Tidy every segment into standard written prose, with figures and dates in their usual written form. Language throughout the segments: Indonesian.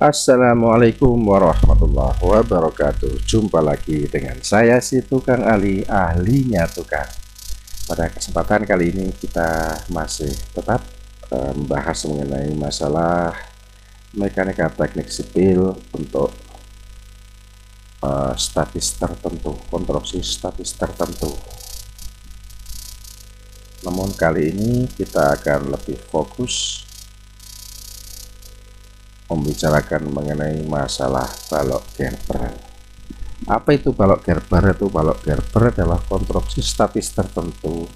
Assalamualaikum warahmatullahi wabarakatuh. Jumpa lagi dengan saya si Tukang Ali, ahlinya tukang. Pada kesempatan kali ini kita masih tetap membahas mengenai masalah mekanika teknik sipil untuk statis tertentu, konstruksi statis tertentu. Namun kali ini kita akan lebih fokus membicarakan mengenai masalah balok gerber. Apa itu balok gerber? Balok gerber adalah konstruksi statis tertentu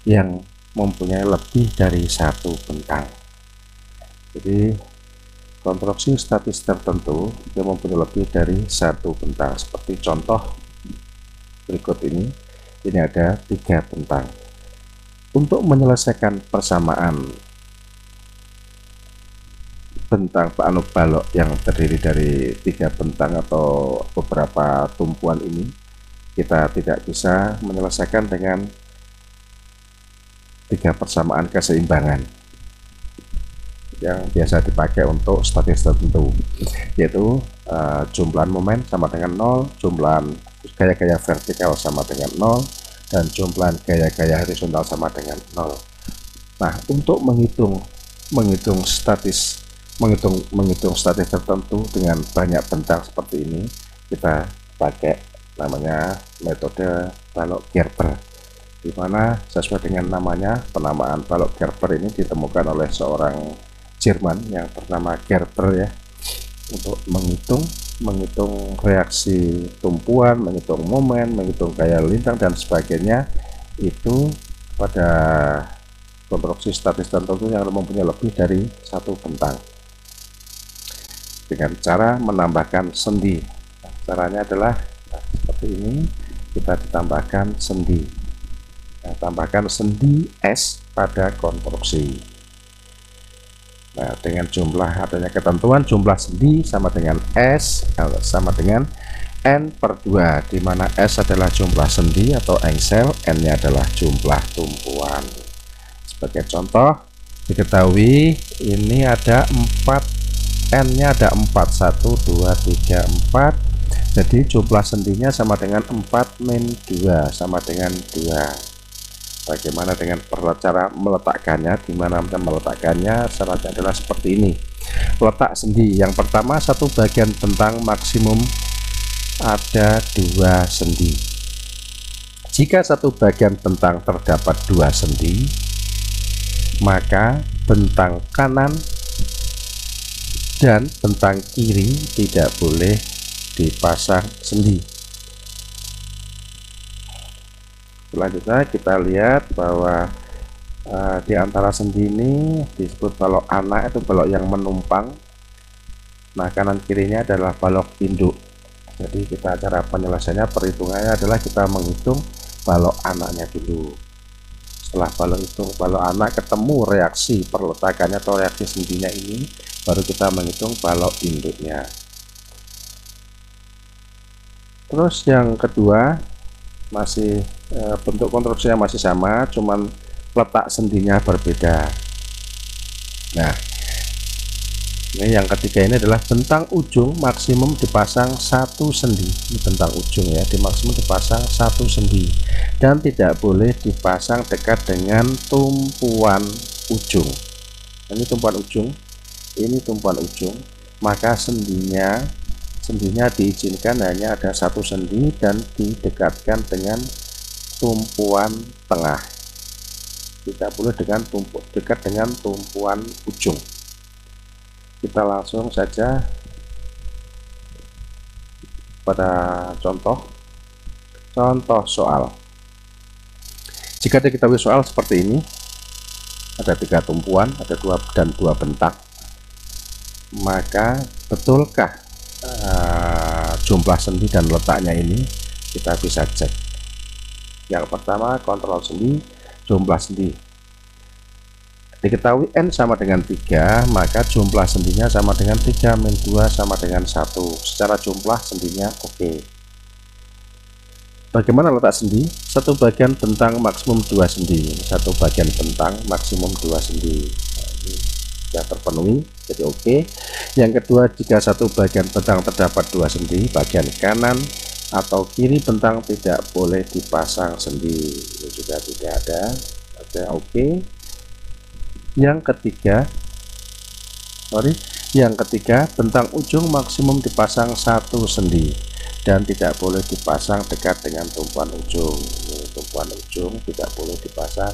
yang mempunyai lebih dari satu bentang. Jadi konstruksi statis tertentu yang mempunyai lebih dari satu bentang, seperti contoh berikut ini ada 3 bentang. Untuk menyelesaikan persamaan bentang balok yang terdiri dari 3 bentang atau beberapa tumpuan ini, kita tidak bisa menyelesaikan dengan 3 persamaan keseimbangan yang biasa dipakai untuk statis tertentu, yaitu jumlahan momen sama dengan 0, jumlahan gaya-gaya vertikal sama dengan 0, dan jumlahan gaya-gaya horizontal sama dengan 0. Nah, untuk menghitung statis tertentu dengan banyak bentang seperti ini, kita pakai namanya metode balok gerber, di mana sesuai dengan namanya, penamaan balok gerber ini ditemukan oleh seorang Jerman yang bernama Gerber ya, untuk menghitung reaksi tumpuan, menghitung momen, menghitung gaya lintang dan sebagainya, itu pada konstruksi statis tertentu yang mempunyai lebih dari satu bentang, dengan cara menambahkan sendi. Nah, caranya adalah seperti ini, kita ditambahkan sendi. Nah, tambahkan sendi S pada konstruksi. Nah, dengan jumlah adanya ketentuan jumlah sendi sama dengan S sama dengan N/2, di mana S adalah jumlah sendi atau engsel, N-nya adalah jumlah tumpuan. Sebagai contoh, diketahui ini ada 4, N-nya ada 4, 1, 2, 3, 4. Jadi jumlah sendinya sama dengan 4 min 2 sama dengan 2. Bagaimana dengan cara meletakkannya? Dimana meletakkannya? Syaratnya adalah seperti ini. Letak sendi yang pertama, satu bagian bentang maksimum ada 2 sendi. Jika satu bagian bentang terdapat 2 sendi, maka bentang kanan dan bentang kiri tidak boleh dipasang sendi. Selanjutnya kita lihat bahwa di antara sendi ini disebut balok anak, itu balok yang menumpang. Nah, kanan kirinya adalah balok induk. Jadi kita cara penyelesaiannya, perhitungannya adalah kita menghitung balok anaknya dulu. Setelah balok anak ketemu reaksi perletakannya atau reaksi sendinya ini, baru kita menghitung balok induknya. Terus yang kedua, masih bentuk konstruksinya masih sama, cuman letak sendinya berbeda. Nah, ini yang ketiga, ini adalah bentang ujung maksimum dipasang 1 sendi. Ini bentang ujung ya, di maksimum dipasang 1 sendi dan tidak boleh dipasang dekat dengan tumpuan ujung. Ini tumpuan ujung, ini tumpuan ujung, maka sendinya diizinkan hanya ada 1 sendi dan didekatkan dengan tumpuan tengah, tidak boleh dekat dengan tumpuan ujung. Kita langsung saja pada contoh soal. Jika diketahui soal seperti ini, ada 3 tumpuan, ada 2 bentang, maka betulkah jumlah sendi dan letaknya ini? Kita bisa cek. Yang pertama, kontrol sendi, jumlah sendi. Diketahui N sama dengan 3, maka jumlah sendinya sama dengan 3 min 2 sama dengan 1. Secara jumlah sendinya oke. Bagaimana letak sendi? Satu bagian bentang maksimum 2 sendi. Satu bagian bentang maksimum 2 sendi. sudah terpenuhi, jadi oke. Yang kedua, jika satu bagian bentang terdapat dua sendi, bagian kanan atau kiri bentang tidak boleh dipasang sendi, ini juga tidak ada oke. Yang ketiga, bentang ujung maksimum dipasang satu sendi dan tidak boleh dipasang dekat dengan tumpuan ujung. Ini tumpuan ujung tidak boleh dipasang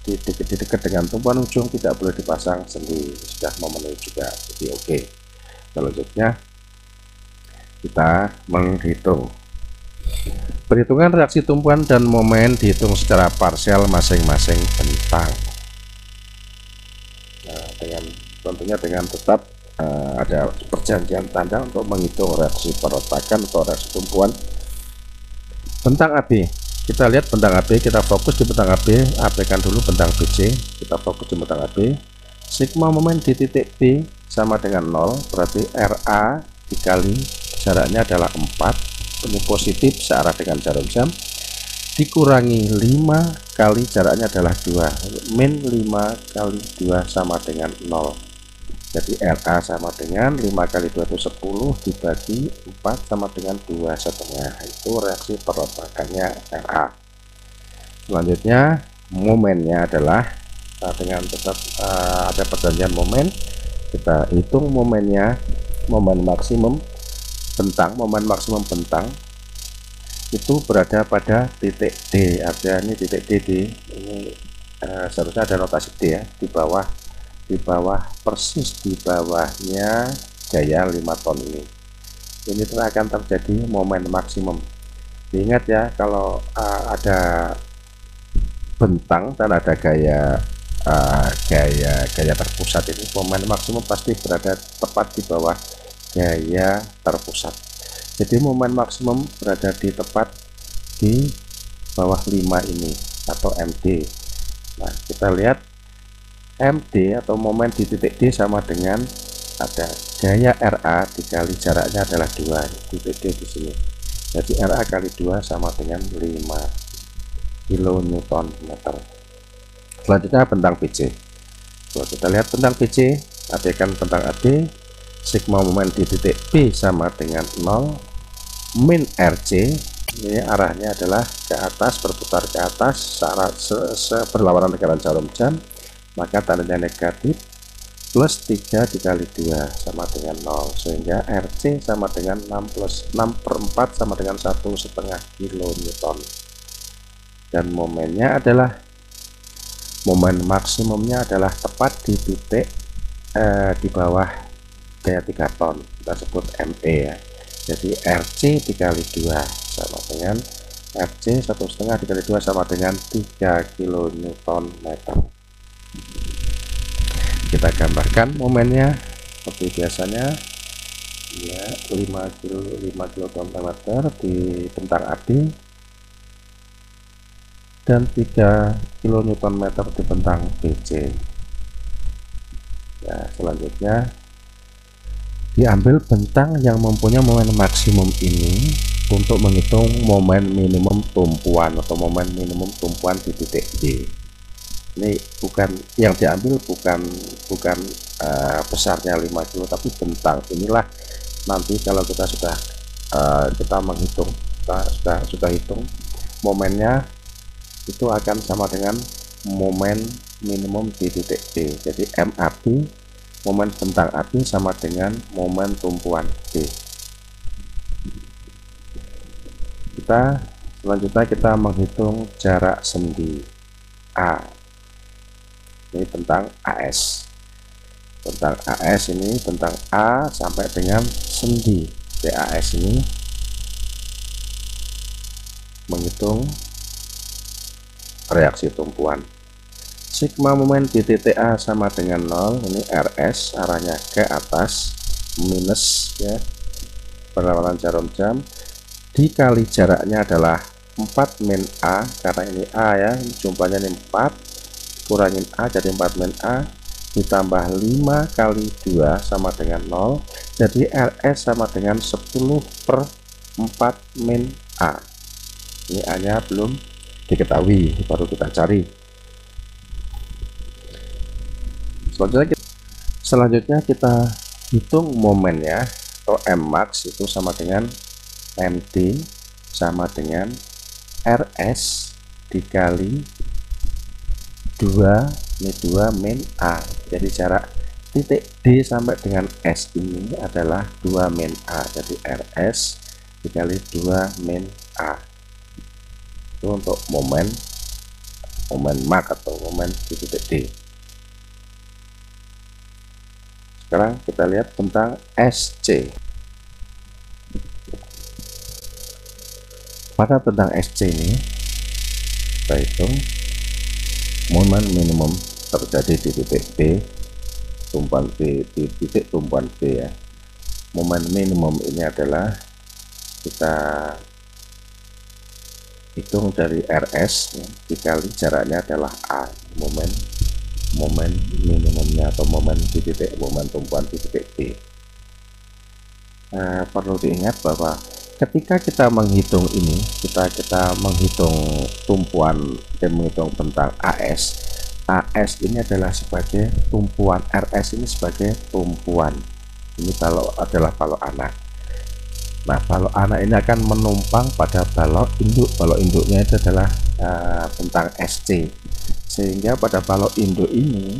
di dekat dengan tumpuan ujung, tidak boleh dipasang sendi, sudah memenuhi juga, jadi oke. Selanjutnya kita menghitung. Perhitungan reaksi tumpuan dan momen dihitung secara parsial masing-masing bentang. Nah, tentunya dengan tetap ada perjanjian tanda untuk menghitung reaksi perletakan atau reaksi tumpuan bentang AB. Kita lihat bentang AB, kita fokus di bentang AB, abaikan dulu bentang BC, kita fokus di bentang AB. Sigma momen di titik B sama dengan 0, berarti RA dikali jaraknya adalah 4, ini positif searah dengan jarum jam, dikurangi 5 kali jaraknya adalah 2, min 5 kali 2 sama dengan 0. Jadi RA sama dengan 5 kali 2 itu 10 dibagi 4 sama dengan 2,5, itu reaksi perletakannya RA. Selanjutnya momennya adalah dengan tetap ada perjanjian momen, kita hitung momennya, momen maksimum bentang itu berada pada titik D, artinya ini titik D, ini seharusnya ada notasi D ya, di bawah persis di bawahnya gaya 5 ton ini akan terjadi momen maksimum. Ingat ya, kalau ada bentang dan ada gaya terpusat, ini momen maksimum pasti berada tepat di bawah gaya terpusat. Jadi momen maksimum berada di tepat di bawah 5 ini atau MD. Nah, kita lihat MD atau momen di titik D sama dengan ada gaya RA dikali jaraknya adalah 2, titik D di sini. Jadi RA kali 2 sama dengan 5 kN/m. Selanjutnya bentang BC. Kalau kita lihat bentang BC, abaikan bentang AB, sigma momen di titik B sama dengan 0, min RC, ini arahnya adalah ke atas, berputar ke atas berlawanan dengan jarum jam, maka tandanya negatif, plus 3 dikali 2 sama dengan 0, sehingga RC sama dengan 6/4 sama dengan 1,5 kN. Dan momennya adalah, momen maksimumnya adalah tepat di titik di bawah gaya 3 ton, kita sebut ME ya. Jadi RC dikali 2 sama dengan RC 1,5 dikali 2 sama dengan 3 kN/m. Kita gambarkan momennya seperti biasanya ya, 5 kN/m di bentang AB dan 3 kN/m di bentang BC. Ya, selanjutnya diambil bentang yang mempunyai momen maksimum ini untuk menghitung momen minimum tumpuan atau momen minimum tumpuan di titik D. Ini bukan yang diambil, bukan besarnya 5 kilo, tapi bentang inilah nanti kalau kita sudah kita menghitung, kita sudah hitung momennya, itu akan sama dengan momen minimum di titik D. Jadi MAB, momen bentang AB sama dengan momen tumpuan D. Selanjutnya kita menghitung jarak sendi A. Ini bentang AS. Bentang AS ini, bentang A sampai dengan sendi BAS ini, menghitung reaksi tumpuan. Sigma momen di titik A sama dengan 0, ini RS arahnya ke atas, minus ya, berlawanan jarum jam, dikali jaraknya adalah 4 min A, karena ini A ya, ini jumlahnya ini 4, kurangin A jadi 4 min A, ditambah 5 kali 2 sama dengan 0, jadi RS sama dengan 10/4 min A. Ini A nya belum diketahui, baru kita cari. Selanjutnya Selanjutnya kita hitung momennya, atau Mmax itu sama dengan MD sama dengan RS dikali 2 ini 2 min A. Jadi jarak titik D sampai dengan S ini adalah 2 min A. Jadi RS dikali 2 min A. Itu untuk momen Mach atau momen di titik D. Sekarang kita lihat tentang SC. Pada tentang SC ini kita hitung momen minimum terjadi di titik B, tumpuan B, di titik tumpuan B ya. Momen minimum ini adalah kita hitung dari RS ya, dikali jaraknya adalah A, momen minimumnya atau momen di titik tumpuan di titik B. Perlu diingat bahwa ketika kita menghitung ini, kita menghitung tumpuan dan menghitung tentang AS ini adalah sebagai tumpuan, RS ini sebagai tumpuan. Ini kalau adalah balok anak. Nah, balok anak ini akan menumpang pada balok induk. Balok induknya itu adalah tentang SC, sehingga pada balok induk ini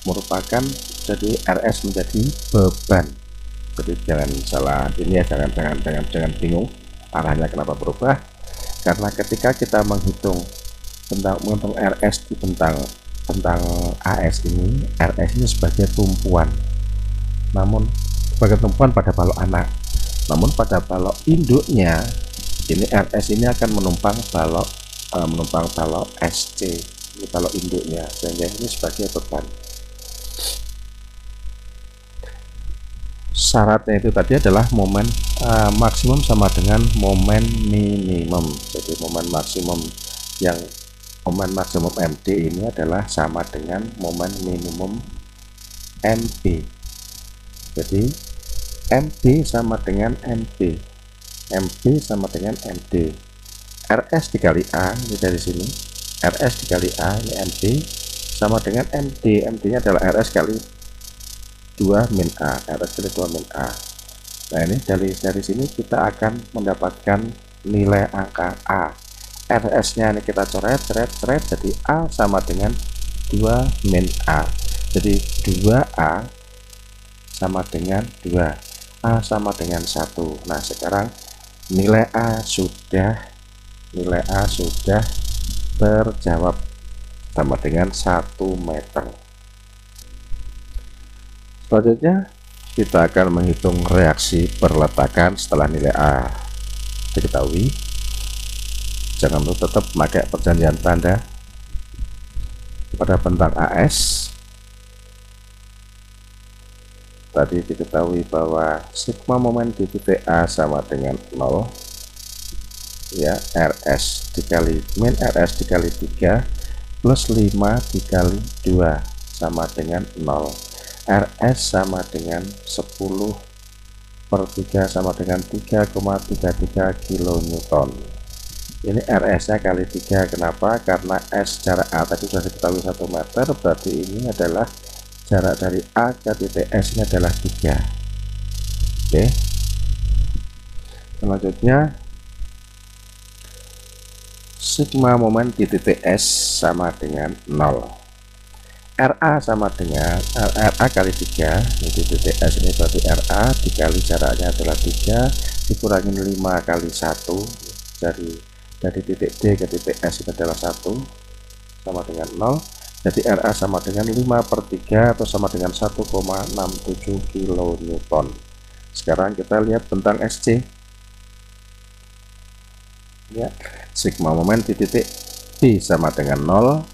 merupakan, jadi RS menjadi beban. Jadi jangan salah ini ya, jangan bingung arahnya kenapa berubah, karena ketika kita menghitung RS di tentang AS ini, RS ini sebagai tumpuan, namun sebagai tumpuan pada balok anak. Namun pada balok induknya ini RS ini akan menumpang balok SC, ini balok induknya, sehingga ini sebagai beban. Syaratnya itu tadi adalah momen maksimum sama dengan momen minimum. Jadi momen maksimum MD ini adalah sama dengan momen minimum MB. Jadi MB sama dengan MB sama dengan MD. RS dikali A ini dari sini, RS dikali A ini MB sama dengan MD. MD nya adalah RS kali 2 min A, RS kali 2 min A. Nah, ini dari sini kita akan mendapatkan nilai angka A. RS nya ini kita coret, jadi A sama dengan 2 min A. Jadi 2A sama dengan 2, A sama dengan 1. Nah, sekarang nilai A sudah terjawab, sama dengan 1 meter. Selanjutnya kita akan menghitung reaksi perletakan setelah nilai A diketahui. Jangan lupa tetap pakai perjanjian tanda pada bentang AS. Tadi diketahui bahwa sigma momen di titik A sama dengan 0 ya, RS dikali min RS dikali 3 plus 5 dikali 2 sama dengan 0. RS sama dengan 10/3 sama dengan 3,33 kN. Ini RS nya kali 3. Kenapa? Karena S jarak A tadi sudah diketahui 1 meter, berarti ini adalah jarak dari A ke titik S ini adalah 3. Oke, selanjutnya sigma momen di titik S sama dengan 0. RA sama dengan RA kali 3 di titik S ini, berarti RA dikali jaraknya adalah 3 dikurangin 5 kali 1, dari titik D ke titik S ini adalah 1 sama dengan 0. Jadi RA sama dengan 5/3 atau sama dengan 1,67 kN. Sekarang kita lihat tentang SC ya. Sigma momen di titik B sama dengan 0,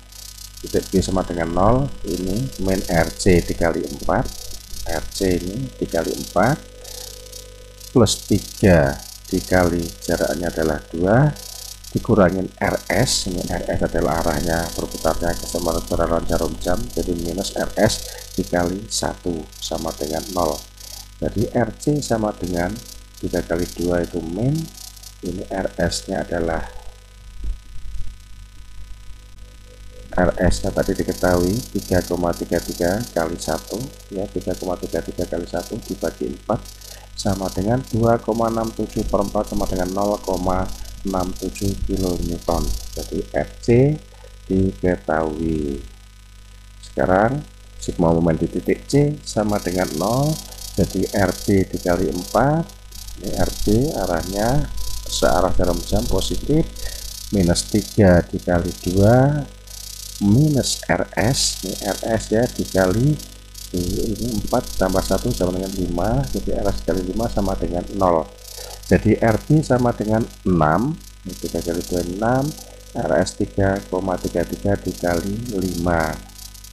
titik B sama dengan 0, ini min RC dikali 4, RC ini dikali 4 plus 3 dikali jaraknya adalah 2 dikurangin RS, ini RS adalah arahnya berputarnya ke sementara jarum jam, jadi minus RS dikali 1 sama dengan 0. Jadi RC sama dengan 3 kali 2 itu min, ini RS nya adalah RS nya tadi diketahui 3,33 kali 1 ya, 3,33 kali 1 dibagi 4 sama dengan 2,67 per 4 sama dengan 0,67 kN. Jadi FC diketahui. Sekarang sigma momen di titik C sama dengan 0, jadi RB dikali 4, ini RB arahnya searah jarum jam positif, minus 3 dikali 2 minus RS, ini RS ya, dikali ini 4 tambah 1 sama dengan 5, jadi RS dikali 5 sama dengan 0, jadi RB sama dengan 6, ini 3 kali 2 6, RS 3,33 dikali 5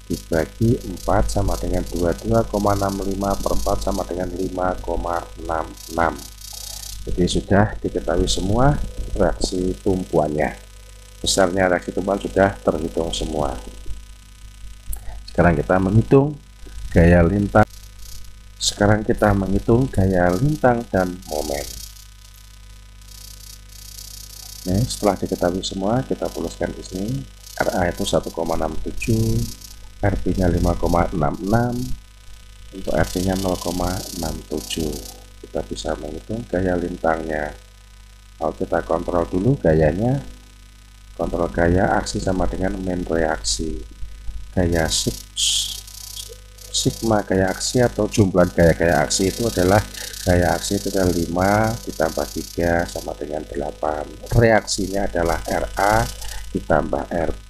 dibagi 4 sama dengan 22,65 per 4 sama dengan 5,66. Jadi sudah diketahui semua reaksi tumpuannya. Besarnya reaksi tumpuan sudah terhitung semua. Sekarang kita menghitung gaya lintang. Sekarang kita menghitung gaya lintang dan momen. Nah, setelah diketahui semua, kita tuliskan di sini. RA itu 1,67, RB nya 5,66, untuk RC nya 0,67. Kita bisa menghitung gaya lintangnya. Kalau kita kontrol dulu gayanya, kontrol gaya aksi sama dengan main reaksi. Gaya sigma gaya aksi atau jumlah gaya-gaya aksi itu adalah gaya aksi itu adalah 5 ditambah 3 sama dengan 8. Reaksinya adalah RA ditambah RB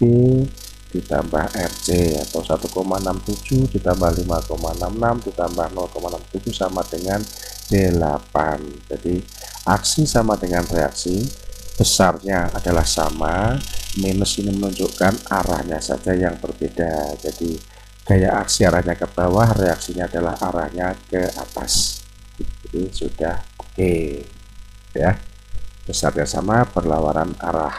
ditambah RC atau 1,67 ditambah 5,66 ditambah 0,67 sama dengan 8. Jadi aksi sama dengan reaksi, besarnya adalah sama, minus ini menunjukkan arahnya saja yang berbeda. Jadi gaya aksi arahnya ke bawah, reaksinya adalah arahnya ke atas. Jadi sudah oke ya, besarnya sama, berlawanan arah.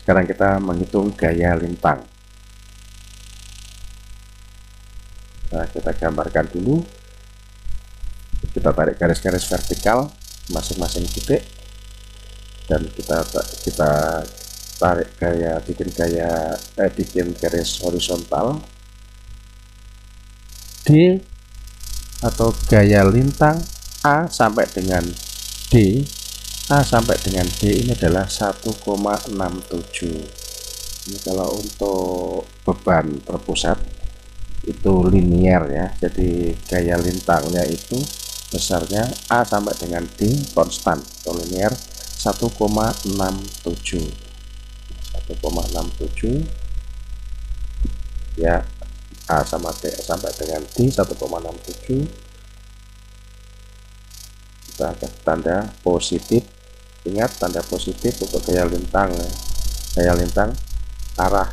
Sekarang kita menghitung gaya lintang. Nah, kita gambarkan dulu. Kita tarik garis-garis vertikal masing-masing titik, dan kita tarik gaya, bikin garis horizontal D atau gaya lintang A sampai dengan D. A sampai dengan D ini adalah 1,67. Ini kalau untuk beban terpusat itu linier ya, jadi gaya lintangnya itu besarnya A sampai dengan D konstan atau linier 1,67 ya. A sama D sampai dengan D 1,67, kita akan tanda positif. Ingat tanda positif untuk gaya lintang ya. Gaya lintang arah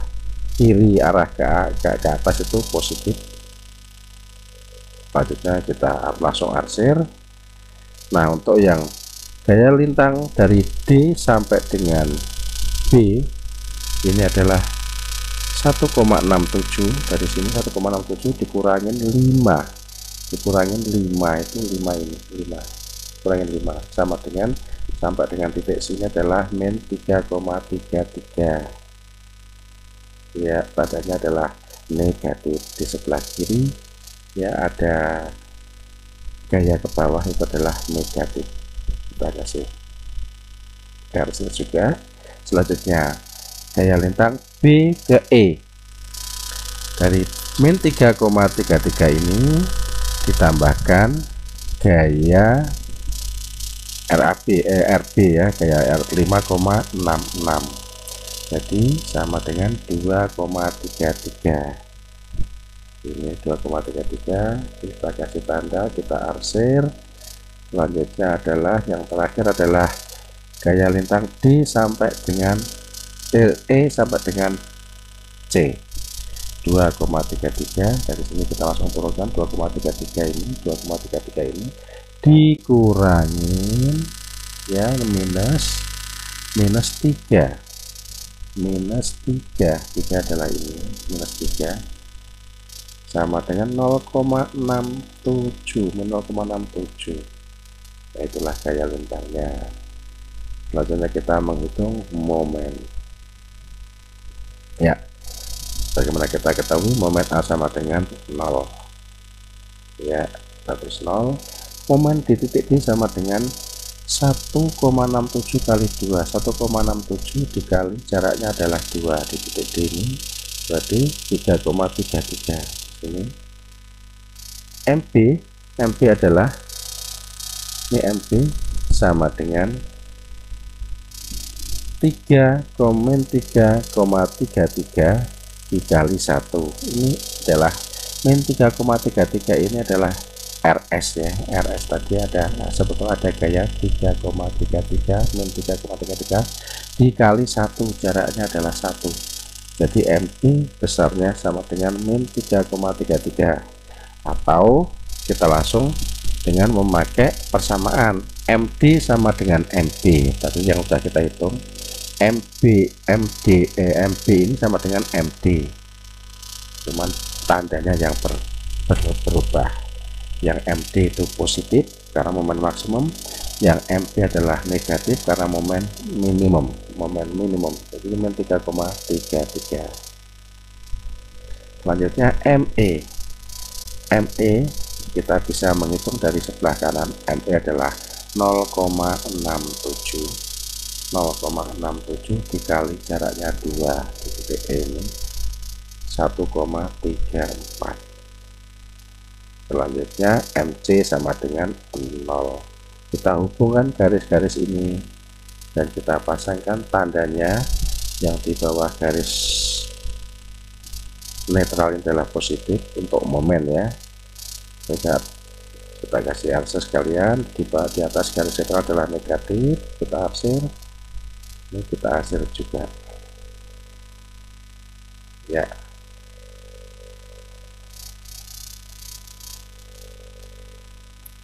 kiri, arah ke atas itu positif. Selanjutnya kita langsung arsir. Nah, untuk yang gaya lintang dari D sampai dengan B ini adalah 1,67. Dari sini 1,67 dikurangin 5, dikurangin 5 itu 5 ini 5 kurangin 5 sama dengan sampai dengan titik sini adalah min 3,33 ya, badannya adalah negatif. Di sebelah kiri ya ada gaya ke bawah itu adalah negatif. Kita kasih garis juga. Selanjutnya gaya lintang B ke E, dari min 3,33 ini ditambahkan gaya RB ya, gaya 5,66, jadi sama dengan 2,33. Ini 2,33, kita kasih tanda, kita arsir. Selanjutnya adalah yang terakhir adalah gaya lintang D sampai dengan E sampai dengan C 2,33. Dari sini kita langsung turunkan 2,33 ini, 2,33 ini dikurangin ya minus 3, minus 3 adalah ini minus 3 sama dengan 0,67, 0,67. Nah, itulah gaya lintangnya. Selanjutnya kita menghitung momen. Ya, bagaimana kita ketahui momen A sama dengan 0. Ya, status 0. Momen di titik D sama dengan 1,67 kali 2. 1,67 dikali jaraknya adalah 2 di titik D ini, berarti 3,33. Ini MB adalah ini MB sama dengan 3,33 dikali 1. Ini adalah min 3,33 ini adalah RS ya. RS tadi ada, sebetulnya ada gaya 3,33 min 3,33 dikali 1, jaraknya adalah 1. Jadi MB besarnya sama dengan min 3,33, atau kita langsung dengan memakai persamaan MD sama dengan MB tadi yang sudah kita hitung. MB ini sama dengan MD, cuman tandanya yang berubah. Yang MD itu positif karena momen maksimum, yang MB adalah negatif karena momen minimum. Jadi min 3,33. selanjutnya ME kita bisa menghitung dari sebelah kanan. ME adalah 0,67 dikali jaraknya 2 di titik E ini 1,34. Selanjutnya MC sama dengan 0. Kita hubungkan garis-garis ini dan kita pasangkan tandanya yang di bawah garis netral ini adalah positif untuk momen ya. Lihat, kita kasih akses sekalian, di atas garis netral adalah negatif, kita arsir. Ini kita arsir juga ya.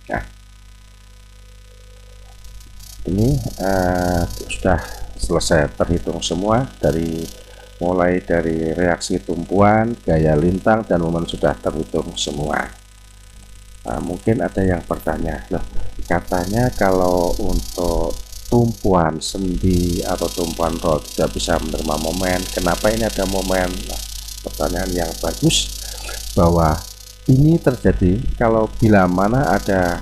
Nah, ini sudah selesai terhitung semua, mulai dari reaksi tumpuan, gaya lintang, dan momen sudah terhitung semua. Mungkin ada yang bertanya, loh, katanya kalau untuk tumpuan sendi atau tumpuan roll tidak bisa menerima momen, kenapa ini ada momen? Nah, pertanyaan yang bagus, bahwa ini terjadi kalau bila mana ada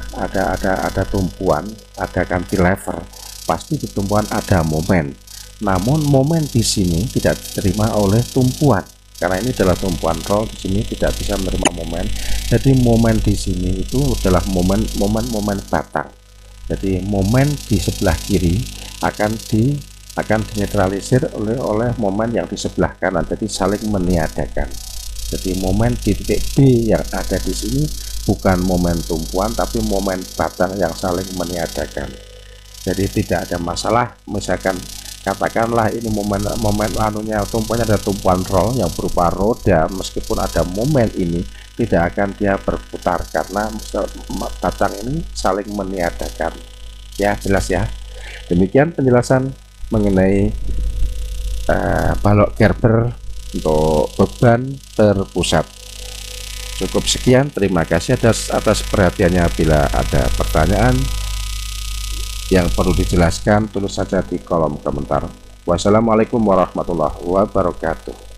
tumpuan, ada cantilever, pasti di tumpuan ada momen. Namun momen di sini tidak diterima oleh tumpuan karena ini adalah tumpuan roll, di sini tidak bisa menerima momen. Jadi momen di sini itu adalah momen batang. Jadi momen di sebelah kiri akan dinetralisir oleh momen yang di sebelah kanan. Jadi saling meniadakan. Jadi momen di titik B yang ada di sini bukan momen tumpuan tapi momen batang yang saling meniadakan. Jadi tidak ada masalah, misalkan katakanlah ini momen tumpuannya ada tumpuan roll yang berupa roda, meskipun ada momen ini tidak akan dia berputar karena batang ini saling meniadakan. Ya, jelas ya. Demikian penjelasan mengenai balok Gerber untuk beban terpusat. Cukup sekian, terima kasih atas perhatiannya. Bila ada pertanyaan yang perlu dijelaskan, tulis saja di kolom komentar. Wassalamualaikum warahmatullahi wabarakatuh.